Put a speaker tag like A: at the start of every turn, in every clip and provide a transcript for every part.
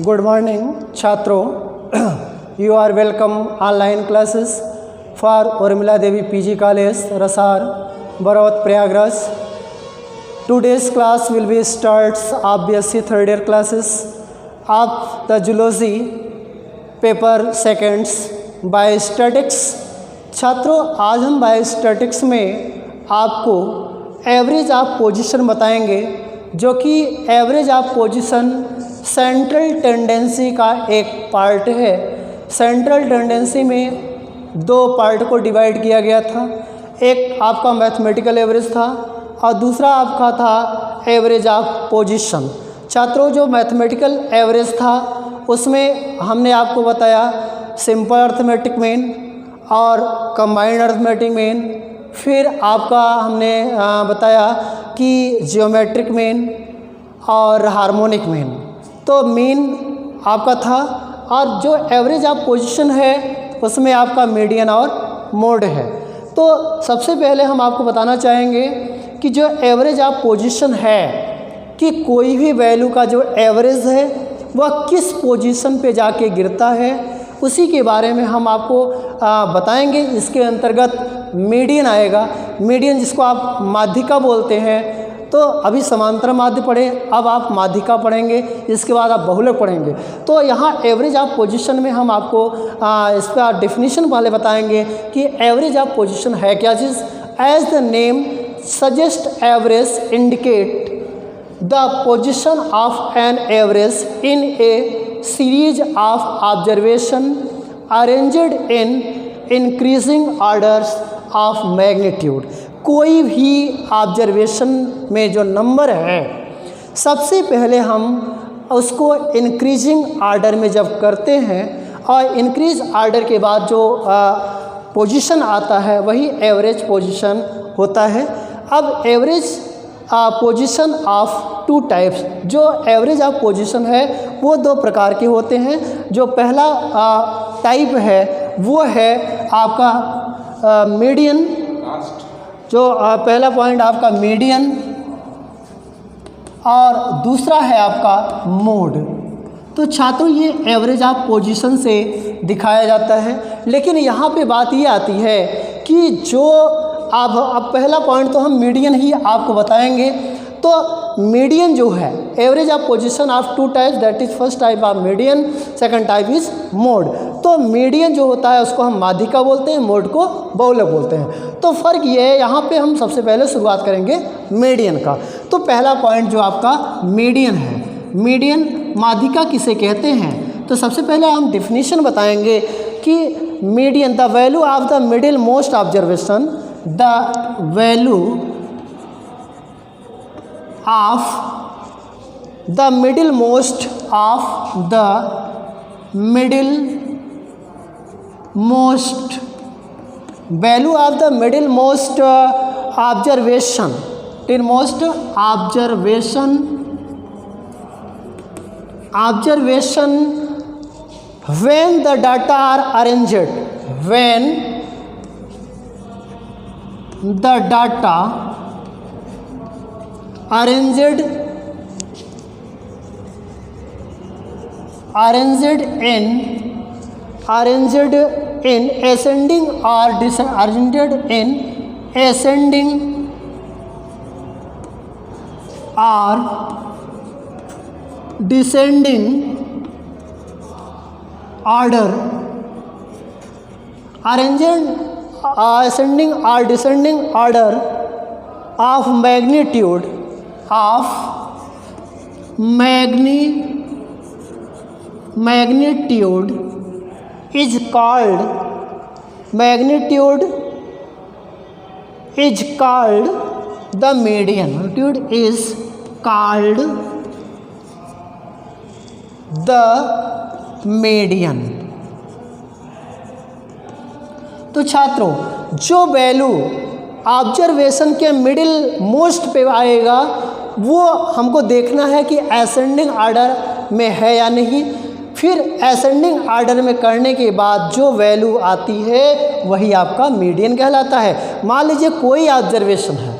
A: Good morning, छात्रों. You are welcome online classes for Urmila Devi PG College, Rasar, Bharat, Prayagraj. Today's class will be starts of BSc third year classes of the Zoology paper seconds Biostatics. छात्रों, आज हम biostatics में आपको average of position बताएंगे, जो कि average of position central tendency का एक पार्ट है. सेंट्रल टेंडेंसी में दो पार्ट को डिवाइड किया गया था. एक आपका मैथमेटिकल एवरेज था और दूसरा आपका था एवरेज ऑफ पोजीशन. छात्रों, जो मैथमेटिकल एवरेज था उसमें हमने आपको बताया सिंपल अर्थमेटिक मीन और कंबाइंड अर्थमेटिक मीन. फिर आपका हमने बताया कि जियोमेट्रिक मीन और हार्मोनिक मीन. तो मीन आपका था, और जो एवरेज ऑफ पोजीशन है उसमें आपका मीडियन और मोड है. तो सबसे पहले हम आपको बताना चाहेंगे कि जो एवरेज ऑफ पोजीशन है कि कोई भी वैल्यू का जो एवरेज है वह किस पोजीशन पे जाके गिरता है, उसी के बारे में हम आपको बताएंगे. इसके अंतर्गत मीडियन आएगा. मीडियन जिसको आप माध्यिका बोलते हैं. तो अभी समांतर माध्य पढ़े, अब आप माध्यिका पढ़ेंगे, इसके बाद आप बहुलक पढ़ेंगे. तो यहाँ एवरेज ऑफ पोजीशन में हम आपको इस पर डेफिनेशन पहले बताएंगे कि एवरेज ऑफ पोजीशन है क्या चीज़. As the name suggest average indicate the position of an average in a series of observation arranged in increasing orders of magnitude. कोई भी ऑब्जर्वेशन में जो नंबर है, सबसे पहले हम उसको इंक्रीजिंग आर्डर में जब करते हैं और इंक्रीज आर्डर के बाद जो पोजीशन आता है वही एवरेज पोजीशन होता है. अब average position of two types, जो एवरेज ऑफ पोजीशन है वो दो प्रकार के होते हैं. जो पहला टाइप है वो है आपका मीडियन. जो पहला पॉइंट आपका मीडियन और दूसरा है आपका मोड. तो छात्रों, ये एवरेज ऑफ पोजीशन से दिखाया जाता है. लेकिन यहाँ पे बात ये आती है कि जो अब पहला पॉइंट तो हम मीडियन ही आपको बताएंगे. तो मीडियन जो है average of position of two types, that is first type of median, second type is mode. तो मीडियन जो होता है उसको हम माध्यिका बोलते हैं, मोड को बहुलक बोलते हैं. तो फ़र्क ये है, यहाँ पे हम सबसे पहले शुरुआत करेंगे मीडियन का. तो पहला पॉइंट जो आपका मीडियन है, मीडियन माध्यिका किसे कहते हैं. तो सबसे पहले हम डेफिनेशन बताएंगे कि median the value of the middle most observation, the value of the middlemost of the middlemost value of the middlemost observation, when the data are arranged, when the data arranged in ascending or arranged in ascending or descending order, ascending or descending order of magnitude is called the median. Magnitude is called the median. तो छात्रों, जो value observation के middle most पे आएगा वो हमको देखना है कि असेंडिंग आर्डर में है या नहीं. फिर असेंडिंग आर्डर में करने के बाद जो वैल्यू आती है वही आपका मीडियन कहलाता है. मान लीजिए कोई ऑब्जर्वेशन है,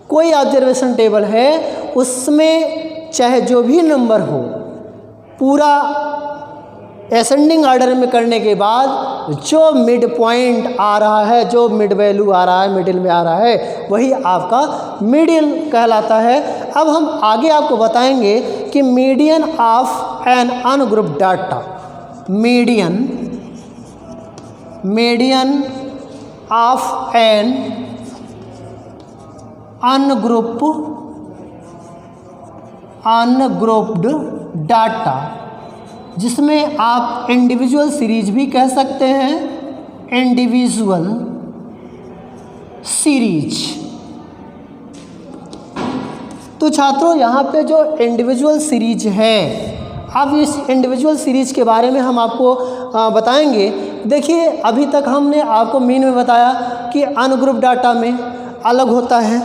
A: कोई ऑब्जर्वेशन टेबल है, उसमें चाहे जो भी नंबर हो पूरा एसेंडिंग ऑर्डर में करने के बाद जो मिड पॉइंट आ रहा है, जो मिड वैल्यू आ रहा है, मिडिल में आ रहा है, वही आपका मीडियन कहलाता है। अब हम आगे आपको बताएंगे कि median of an ungroup data, median of an ungrouped data, जिसमें आप इंडिविजुअल सीरीज भी कह सकते हैं, इंडिविजुअल सीरीज। तो छात्रों यहाँ पे जो इंडिविजुअल सीरीज है, अब इस इंडिविजुअल सीरीज के बारे में हम आपको बताएंगे। देखिए अभी तक हमने आपको मीन में बताया कि अनग्रुप डाटा में अलग होता है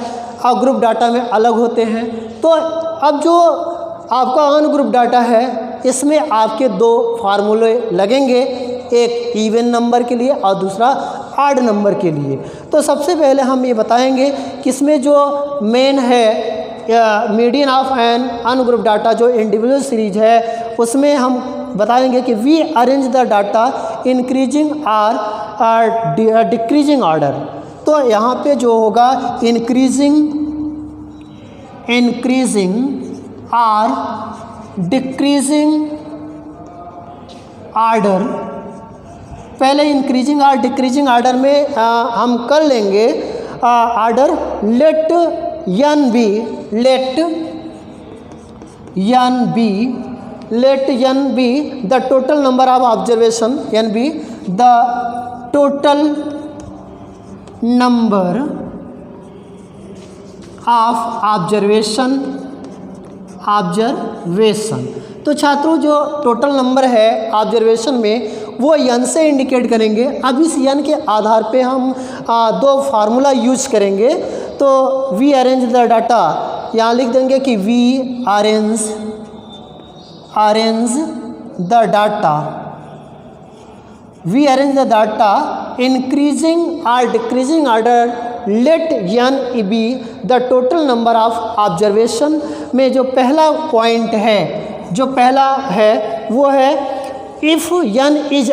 A: और ग्रुप डाटा में अलग होते हैं। तो अब जो आपका अनग्रुप डाटा है, इसमें आपके दो फार्मूले लगेंगे, एक इवन नंबर के लिए और दूसरा ऑड नंबर के लिए। तो सबसे पहले हम ये बताएंगे कि इसमें जो मेन है median of an ungroup data, जो इंडिविजुअल सीरीज है, उसमें हम बताएंगे कि we arrange the data increasing और डिक्रीजिंग ऑर्डर। तो यहाँ पे जो होगा इंक्रीजिंग और डिक्रीजिंग ऑर्डर, पहले इंक्रीजिंग और डिक्रीजिंग ऑर्डर में हम कर लेंगे order let n be the total number of observation, n be the total number of observation। तो छात्रों जो टोटल नंबर है ऑब्जर्वेशन में वो n से इंडिकेट करेंगे। अब इस n के आधार पे हम दो फार्मूला यूज करेंगे। तो वी अरेंज द डाटा, यहाँ लिख देंगे कि we arrange the data increasing और decreasing order let n be the total number of observation. में जो पहला पॉइंट है, जो पहला है वो है इफ़ n इज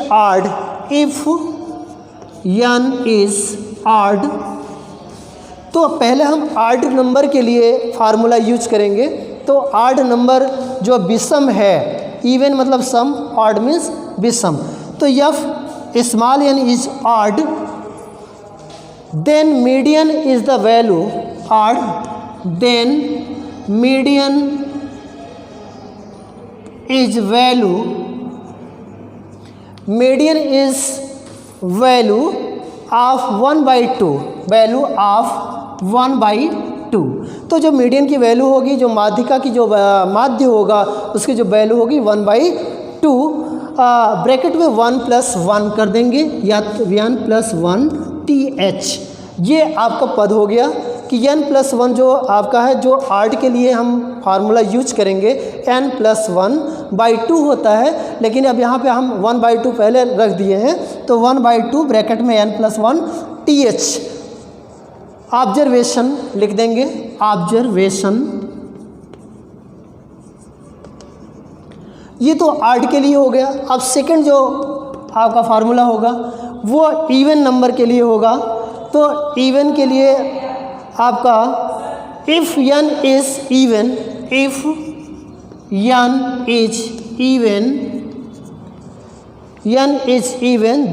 A: ऑड, तो पहले हम ऑड नंबर के लिए फार्मूला यूज करेंगे। तो ऑड नंबर जो विषम है, इवन मतलब सम, ऑड मीन्स विषम। तो f small n is odd, then median is the value odd, then median is value of 1/2, value of 1/2। तो जो मीडियन की वैल्यू होगी, जो माध्यिका की जो माध्य होगा, उसकी जो वैल्यू होगी 1/2। ब्रैकेट में 1 + 1 कर देंगे, या 1 + 1 TH, ये आपका पद हो गया कि n + 1 जो आपका है, जो ऑड के लिए हम फार्मूला यूज करेंगे n + 1/2 होता है। लेकिन अब यहाँ पे हम 1/2 पहले रख दिए हैं, तो 1/2 ब्रैकेट में n + 1 TH ऑब्जर्वेशन लिख देंगे, ऑब्जर्वेशन। ये तो ऑड के लिए हो गया। अब सेकंड जो आपका फार्मूला होगा वो इवन नंबर के लिए होगा। तो इवन के लिए आपका if n is even,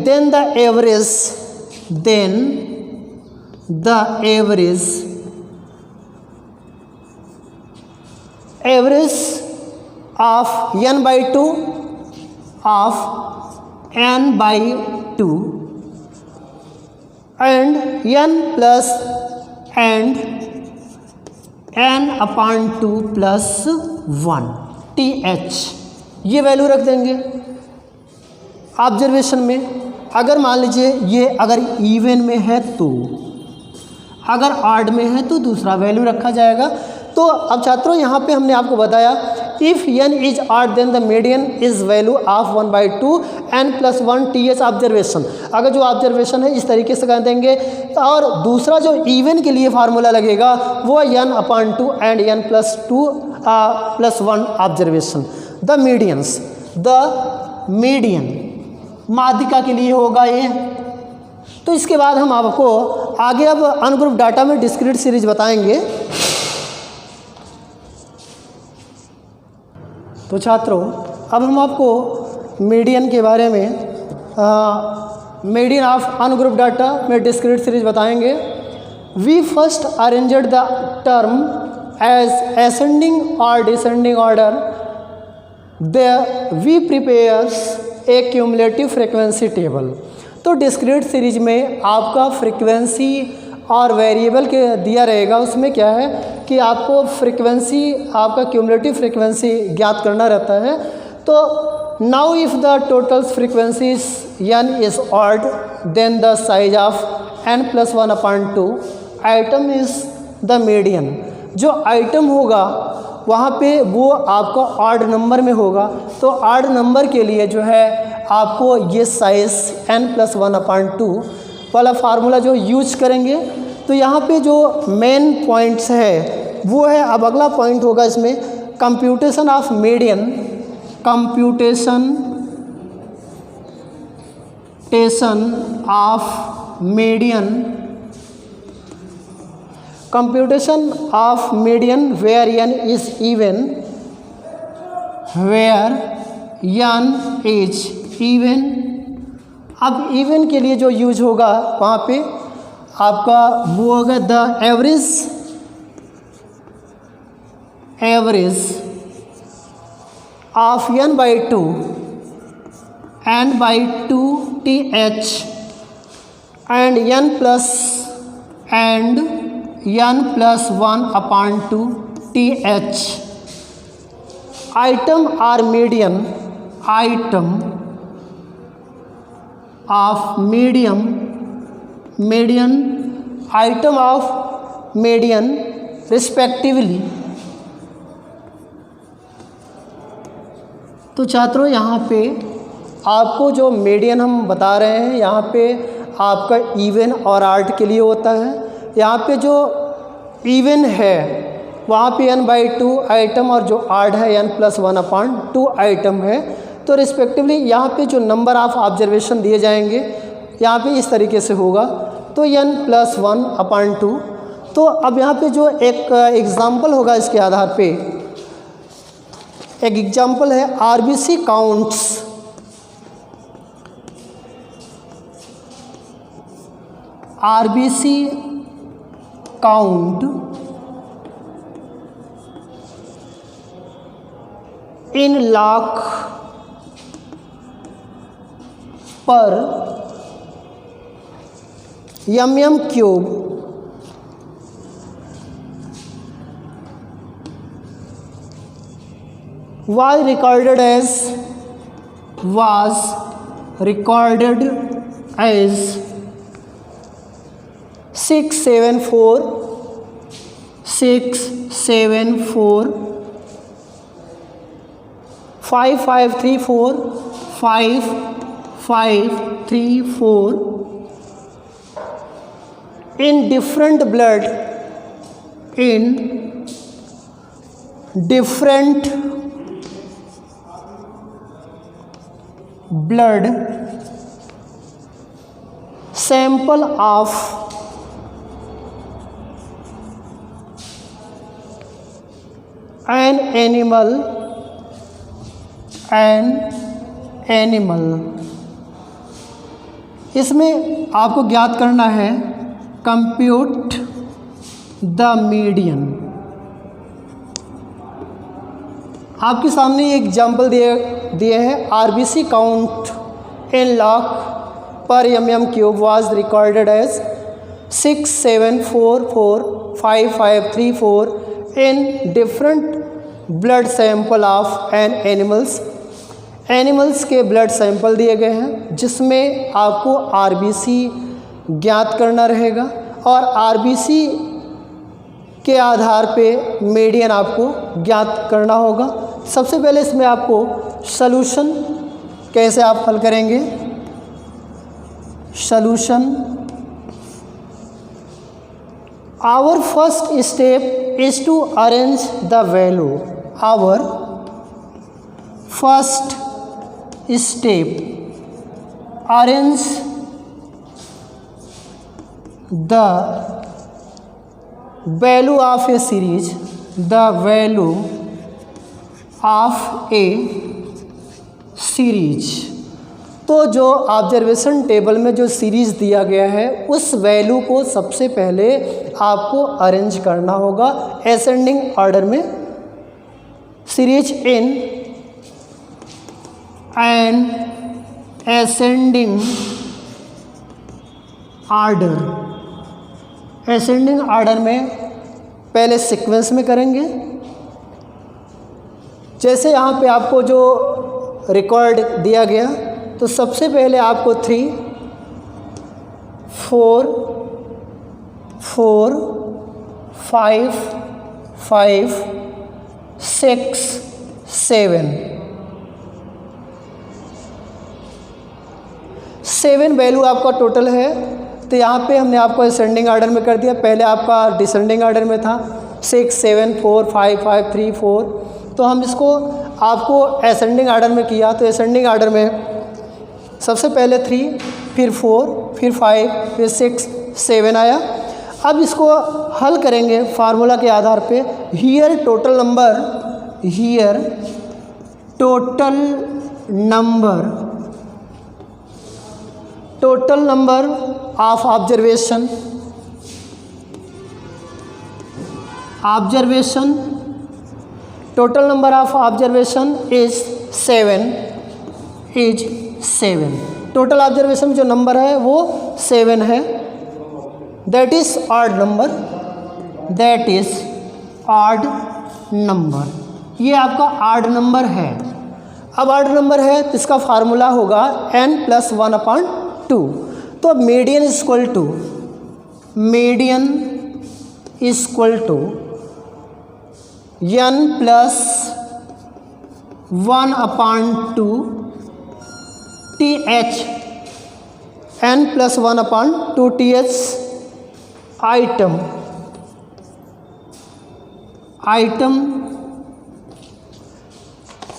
A: then the average of n/2 and n/2 + 1 TH, ये वैल्यू रख देंगे ऑब्जर्वेशन में। अगर मान लीजिए ये अगर इवन में है तो, अगर ऑड में है तो दूसरा वैल्यू रखा जाएगा। तो अब छात्रों यहाँ पे हमने आपको बताया if n is odd then the median is value of 1/2 n + 1 TH observation. अगर जो ऑब्जर्वेशन है इस तरीके से कर देंगे। और दूसरा जो इवन के लिए फार्मूला लगेगा वो n/2 and n + 2 + 1 observation. The medians, the median माध्यिका के लिए होगा ये। तो इसके बाद हम आपको आगे अब अनग्रुप डाटा में डिस्क्रीट सीरीज बताएंगे। तो छात्रों अब हम आपको मीडियन के बारे में मीडियन ऑफ अनग्रुप डाटा में डिस्क्रीट सीरीज बताएंगे। We first arranged the term as ascending और descending order, we prepares a cumulative frequency table. तो डिस्क्रीट सीरीज में आपका फ्रीक्वेंसी और वेरिएबल के दिया रहेगा, उसमें क्या है कि आपको फ्रीक्वेंसी, आपका क्यूमुलेटिव फ्रीक्वेंसी ज्ञात करना रहता है। तो now if the total frequency n is odd then the size of n+1/2 item is the median. जो आइटम होगा वहाँ पे वो आपका ऑड नंबर में होगा। तो ऑड नंबर के लिए जो है आपको ये साइज n+1/2 वाला फार्मूला जो यूज करेंगे। तो यहाँ पे जो मेन पॉइंट्स है वो है, अब अगला पॉइंट होगा इसमें computation of median, computation of median, computation of median where n is even, where n is even। अब इवन के लिए जो यूज होगा वहाँ पे आपका वो होगा the average of n/2 th and n+1/2 th। item or median, item of medium, median, item of median respectively। तो छात्रों यहाँ पे आपको जो मीडियन हम बता रहे हैं यहाँ पे आपका इवन और आर्ट के लिए होता है। यहाँ पे जो इवन है वहाँ पे n/2 आइटम और जो आर्ट है n+1/2 आइटम है। तो रिस्पेक्टिवली यहाँ पे जो नंबर ऑफ ऑब्जर्वेशन दिए जाएंगे यहाँ पे इस तरीके से होगा, तो n+1/2। तो अब यहाँ पे जो एक एग्ज़ाम्पल होगा इसके आधार पे, एक एग्जाम्पल है RBC counts. RBC count in lakh per mm³ was recorded as 674 5534 in different blood sample of an animal। इसमें आपको ज्ञात करना है कंप्यूट द मीडियन। आपके सामने ये एग्जाम्पल दिए हैं RBC काउंट इन लाख पर mm³ was recorded as 6744553 in different blood sample of an animals के ब्लड सैंपल दिए गए हैं जिसमें आपको RBC ज्ञात करना रहेगा और RBC के आधार पे मीडियन आपको ज्ञात करना होगा। सबसे पहले इसमें आपको सॉल्यूशन कैसे आप हल करेंगे, solution our first step is to arrange the value, our first step, arrange the value of a series, the value of a series. तो जो ऑब्जर्वेशन टेबल में जो सीरीज दिया गया है उस वैल्यू को सबसे पहले आपको अरेंज करना होगा असेंडिंग ऑर्डर में। Series in an ascending order, ascending order में पहले सीक्वेंस में करेंगे। जैसे यहाँ पे आपको जो रिकॉर्ड दिया गया तो सबसे पहले आपको 3, 4, 4, 5, 5, 6, 7 वैल्यू आपका टोटल है। तो यहाँ पे हमने आपको असेंडिंग ऑर्डर में कर दिया, पहले आपका डिसेंडिंग ऑर्डर में था 6, 7, 4, 5, 5, 3, 4। तो हम इसको आपको असेंडिंग ऑर्डर में किया। तो असेंडिंग ऑर्डर में सबसे पहले 3, फिर 4, फिर 5, फिर 6, 7 आया। अब इसको हल करेंगे फार्मूला के आधार पे। Here total number of observation total number of observation is 7। Total observation जो नंबर है वो 7 है। दैट इज ऑड नंबर, ये आपका ऑड नंबर है। अब ऑड नंबर है तो इसका फार्मूला होगा n+1/2। तो median equal to n+1/2 TH, n+1/2 TH item.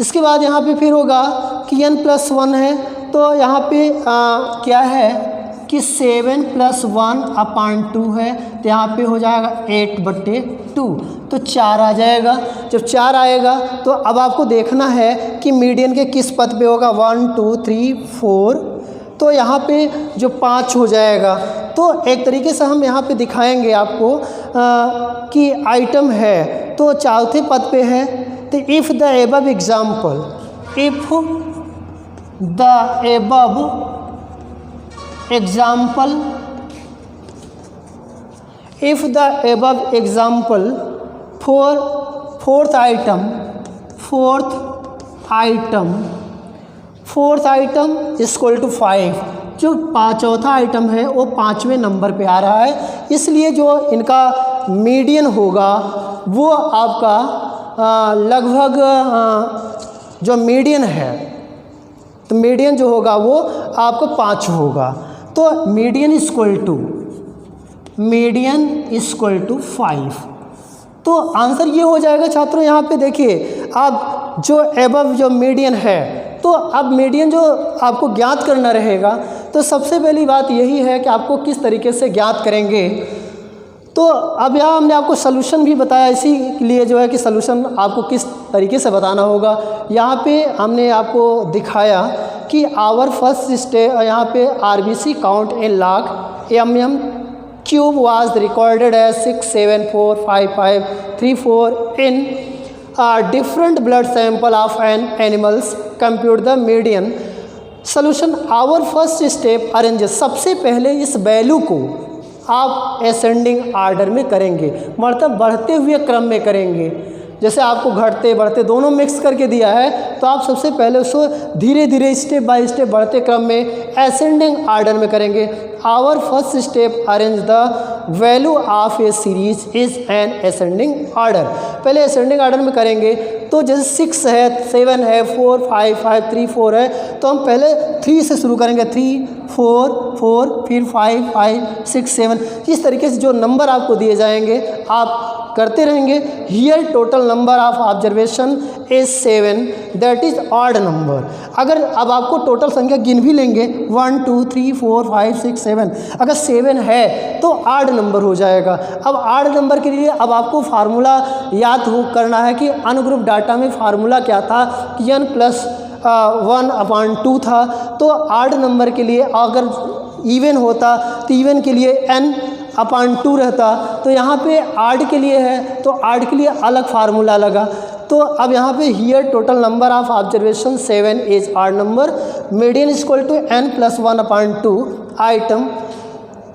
A: इसके बाद यहाँ पे फिर होगा कि n+1 है तो यहाँ पे क्या है कि 7+1/2 है तो यहाँ पे हो जाएगा 8/2, तो 4 आ जाएगा। जब 4 आएगा तो अब आपको देखना है कि मीडियन के किस पद पे होगा, 1, 2, 3, 4। तो यहाँ पे जो 5 हो जाएगा। तो एक तरीके से हम यहाँ पे दिखाएंगे आपको कि आइटम है तो चौथे पद पे है। तो if the above example fourth item equal to 5। जो चौथा आइटम है वो 5वें नंबर पे आ रहा है, इसलिए जो इनका मीडियन होगा वो आपका लगभग जो मीडियन है तो मीडियन जो होगा वो आपको 5 होगा। तो मीडियन इक्वल टू 5। तो आंसर ये हो जाएगा छात्रों। यहाँ पे देखिए अब जो एबव जो मीडियन है तो अब मीडियन जो आपको ज्ञात करना रहेगा तो सबसे पहली बात यही है कि आपको किस तरीके से ज्ञात करेंगे। तो अब यहाँ हमने आपको सलूशन भी बताया, इसीलिए जो है कि सलूशन आपको किस तरीके से बताना होगा। यहाँ पे हमने आपको दिखाया कि आवर फर्स्ट स्टेप, यहाँ पे RBC count in lakh mm cube was recorded as 6745534 in different blood sample of an animals. Compute the median solution. Our first step arrange, सबसे पहले इस वैल्यू को आप असेंडिंग ऑर्डर में करेंगे, मतलब बढ़ते हुए क्रम में करेंगे। जैसे आपको घटते बढ़ते दोनों मिक्स करके दिया है तो आप सबसे पहले उसको धीरे धीरे स्टेप बाय स्टेप बढ़ते क्रम में असेंडिंग ऑर्डर में करेंगे। Our first step arrange the value of a series is an ascending order. पहले असेंडिंग ऑर्डर में करेंगे तो जैसे 6 है, 7 है, 4, 5, 5, 3, 4 है तो हम पहले 3 से शुरू करेंगे। 3, 4, 4, फिर 5, 5, 6, 7। इस तरीके से जो नंबर आपको दिए जाएंगे आप करते रहेंगे। Here total number of observation is 7, that is odd number. अगर अब आपको टोटल संख्या गिन भी लेंगे 1 2 3 4 5 6 7, अगर 7 है तो ऑड नंबर हो जाएगा। अब ऑड नंबर के लिए अब आपको फार्मूला याद करना है कि अनग्रुप डाटा में फार्मूला क्या था कि n प्लस 1/2 था। तो ऑड नंबर के लिए अगर इवन होता तो इवन के लिए n/2 रहता। तो यहाँ पे ऑड के लिए है तो ऑड के लिए अलग फार्मूला लगा। तो अब यहाँ पे here total number of observation 7 is odd number, median is equal to n plus 1/2 item.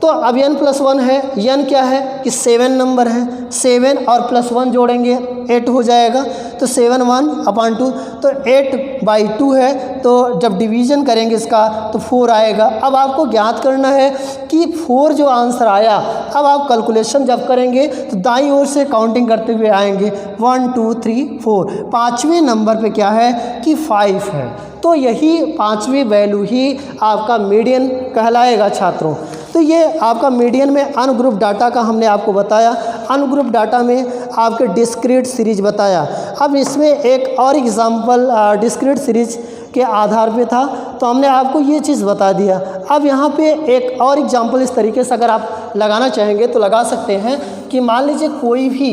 A: तो अब n प्लस 1 है, n क्या है कि 7 नंबर है, 7 और प्लस 1 जोड़ेंगे 8 हो जाएगा। तो 7 1/2 तो 8/2 है। तो जब डिवीज़न करेंगे इसका तो 4 आएगा। अब आपको ज्ञात करना है कि 4 जो आंसर आया, अब आप कैलकुलेशन जब करेंगे तो दाईं ओर से काउंटिंग करते हुए आएंगे 1 2 3 4। पाँचवें नंबर पे क्या है कि 5 है। तो यही पाँचवीं वैल्यू ही आपका मीडियन कहलाएगा छात्रों। तो ये आपका मीडियन में अनग्रुप डाटा का हमने आपको बताया, अनग्रुप डाटा में आपके डिस्क्रीट सीरीज बताया। अब इसमें एक और एग्जांपल डिस्क्रीट सीरीज के आधार पे था तो हमने आपको ये चीज़ बता दिया। अब यहाँ पे एक और एग्जांपल इस तरीके से अगर आप लगाना चाहेंगे तो लगा सकते हैं कि मान लीजिए कोई भी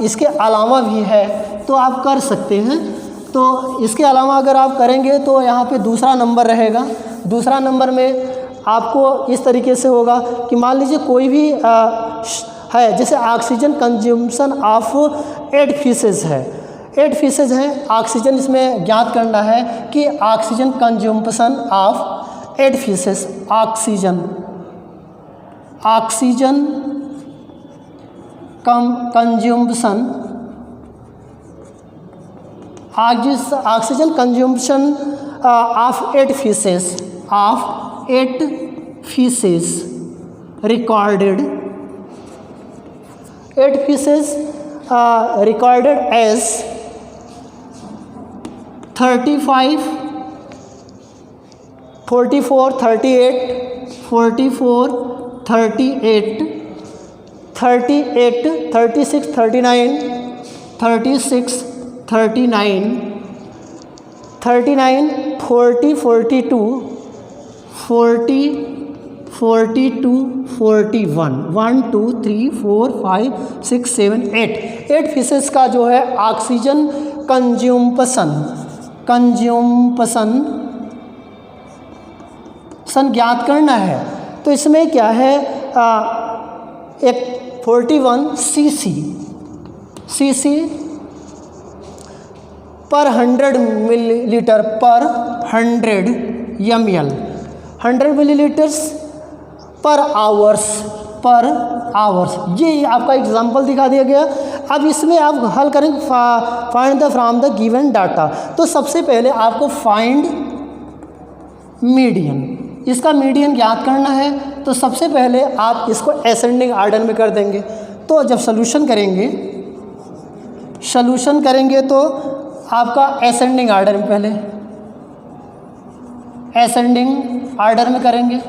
A: इसके अलावा भी है तो आप कर सकते हैं। तो इसके अलावा अगर आप करेंगे तो यहाँ पे दूसरा नंबर रहेगा। दूसरा नंबर में आपको इस तरीके से होगा कि मान लीजिए कोई भी है, जैसे ऑक्सीजन कंज्यूम्शन ऑफ 8 फीसेज है, 8 फीसेज हैं ऑक्सीजन, इसमें ज्ञात करना है कि oxygen consumption of 8 faeces, oxygen consumption of 8 feces recorded 8 feces recorded as 35 44 38 44 38 38 36 39 36 39 39 40 42 40 42 41 1 2 3 4 5 6 7 8 faeces का जो है ऑक्सीजन कंज्यूम्पशन ज्ञात करना है। तो इसमें क्या है एक 41 सीसी पर 100 मिलीलीटर पर 100 ml 100 मिलीलीटर्स पर आवर्स ये आपका एग्जाम्पल दिखा दिया गया। अब इसमें आप हल करेंगे find the from the given data. तो सबसे पहले आपको फाइंड मीडियन, इसका मीडियन ज्ञात करना है। तो सबसे पहले आप इसको असेंडिंग ऑर्डर में कर देंगे। तो जब सॉल्यूशन करेंगे तो आपका असेंडिंग ऑर्डर में पहले असेंडिंग ऑर्डर में करेंगे।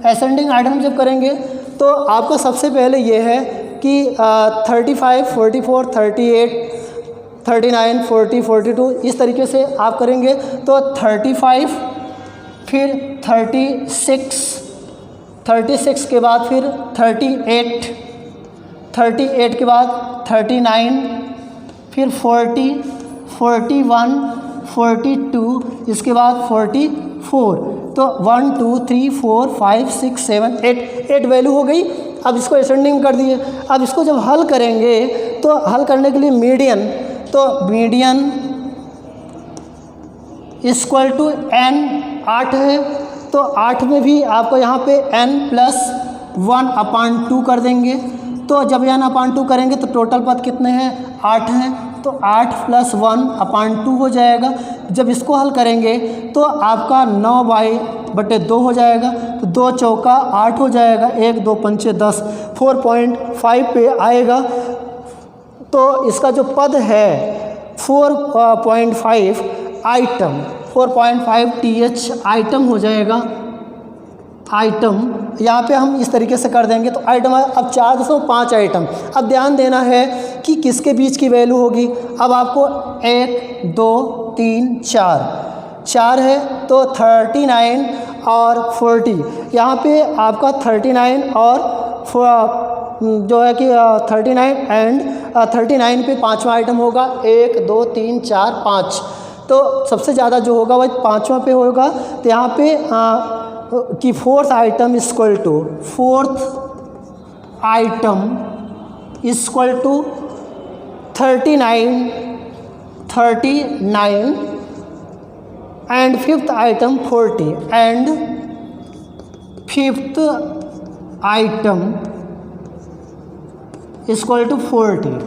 A: असेंडिंग ऑर्डर में जब करेंगे तो आपका सबसे पहले ये है कि 35 44 38 39 40 42 इस तरीके से आप करेंगे। तो 35 फिर 36 के बाद फिर 38 के बाद 39 फिर 40 41 42 इसके बाद 44। तो 1 2 3 4 5 6 7 8 वैल्यू हो गई। अब इसको असेंडिंग कर दिए। अब इसको जब हल करेंगे तो हल करने के लिए मीडियन इक्वल टू n 8 है। तो 8 में भी आपको यहाँ पे n प्लस 1/2 कर देंगे। तो जब n/2 करेंगे तो टोटल पद कितने हैं 8 हैं। तो 8 प्लस 1/2 हो जाएगा। जब इसको हल करेंगे तो आपका 9/2 हो जाएगा। तो 2 चौका 8 हो जाएगा, 1 2 पंचे 10, 4.5 पे आएगा। तो इसका जो पद है 4.5 आइटम 4.5 TH आइटम हो जाएगा। आइटम यहाँ पे हम इस तरीके से कर देंगे। तो आइटम अब 4.5 आइटम। अब ध्यान देना है कि किसके बीच की वैल्यू होगी। अब आपको 1 2 3 4 है तो 39 और 40, यहाँ पे आपका 39 और जो है कि 39 एंड 39 पे 5वां आइटम होगा। 1 2 3 4 5, तो सबसे ज़्यादा जो होगा वह 5वां पे होगा। तो यहाँ पे कि fourth item equal to 39 and fifth item 40 and fifth item equal to 40।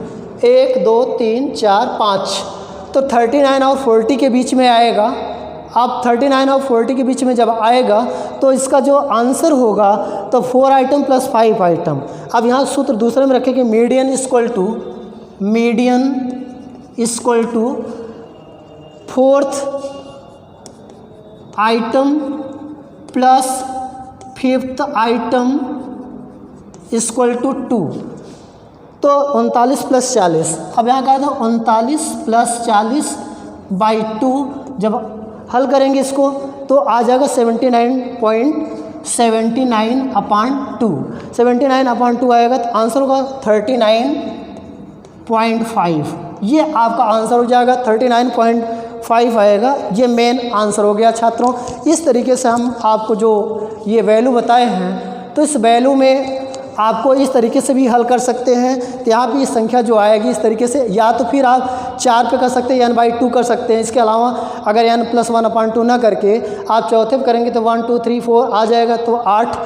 A: 1 2 3 4 5, तो 39 और 40 के बीच में आएगा। अब 39 और 40 के बीच में जब आएगा तो इसका जो आंसर होगा तो 4 आइटम प्लस 5 आइटम। अब यहाँ सूत्र दूसरे में रखेंगे median equal to fourth item plus fifth item equal to 2, तो 39 प्लस 40। अब यहाँ कहा था 39 प्लस 40 बाई 2, जब हल करेंगे इसको तो आ जाएगा 79.79/2। 79/2 आएगा तो आंसर होगा 39.5। ये आपका आंसर हो जाएगा 39.5 आएगा। ये मेन आंसर हो गया छात्रों। इस तरीके से हम आपको जो ये वैल्यू बताए हैं तो इस वैल्यू में आपको इस तरीके से भी हल कर सकते हैं। तो यहाँ पे इस संख्या जो आएगी इस तरीके से, या तो फिर आप 4 पे कर सकते हैं n/2 कर सकते हैं। इसके अलावा अगर n+1/2 ना करके आप चौथे पे करेंगे तो 1 2 3 4 आ जाएगा। तो 8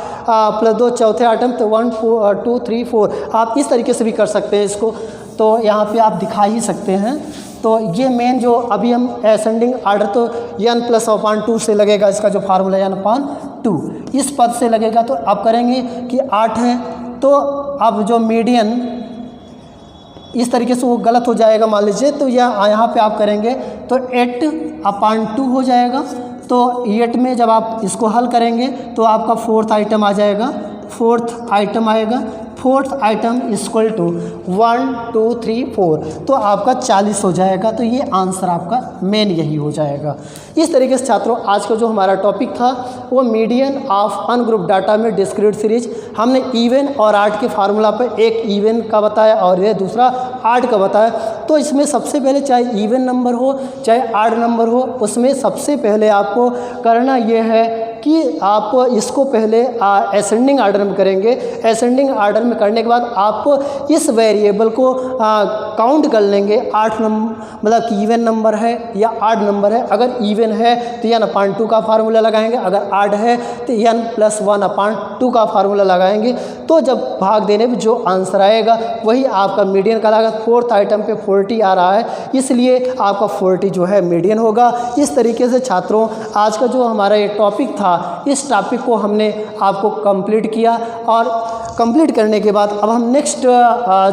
A: + 2 चौथे आइटम तो 1 2 3 4, आप इस तरीके से भी कर सकते हैं इसको। तो यहाँ पे आप दिखा ही सकते हैं। तो ये मेन जो अभी हम असेंडिंग आर्डर तो n+2 से लगेगा, इसका जो फार्मूला n/2 इस पद से लगेगा। तो आप करेंगे कि 8 है तो अब जो मीडियन इस तरीके से वो गलत हो जाएगा मान लीजिए, तो यहाँ पे आप करेंगे तो 8/2 हो जाएगा। तो 8 में जब आप इसको हल करेंगे तो आपका फोर्थ आइटम आ जाएगा। फोर्थ आइटम इक्वल टू 1 2 3 4, तो आपका 40 हो जाएगा। तो ये आंसर आपका मेन यही हो जाएगा। इस तरीके से छात्रों आज का जो हमारा टॉपिक था वो मीडियन ऑफ अनग्रुप डाटा में डिस्क्रीट सीरीज, हमने इवन और आर्ट के फार्मूला पर एक इवन का बताया और ये दूसरा आर्ट का बताया। तो इसमें सबसे पहले चाहे इवन नंबर हो चाहे आर्ट नंबर हो, उसमें सबसे पहले आपको करना ये है कि आप इसको पहले असेंडिंग आर्डर में करेंगे। असेंडिंग आर्डर में करने के बाद आप इस वेरिएबल को काउंट कर लेंगे। 8 नंबर मतलब कि इवन नंबर है या आड नंबर है। अगर इवन है तो n/2 का फार्मूला लगाएंगे, अगर आड है तो n+1/2 का फार्मूला लगाएंगे। तो जब भाग देने में जो आंसर आएगा वही आपका मीडियन का लागत। फोर्थ आइटम पे 40 आ रहा है, इसलिए आपका 40 जो है मीडियन होगा। इस तरीके से छात्रों आज का जो हमारा ये टॉपिक था, इस टॉपिक को हमने आपको कंप्लीट किया। और कंप्लीट करने के बाद अब हम नेक्स्ट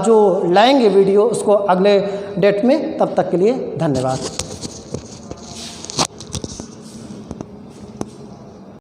A: जो लाएंगे वीडियो उसको अगले डेट में। तब तक के लिए धन्यवाद।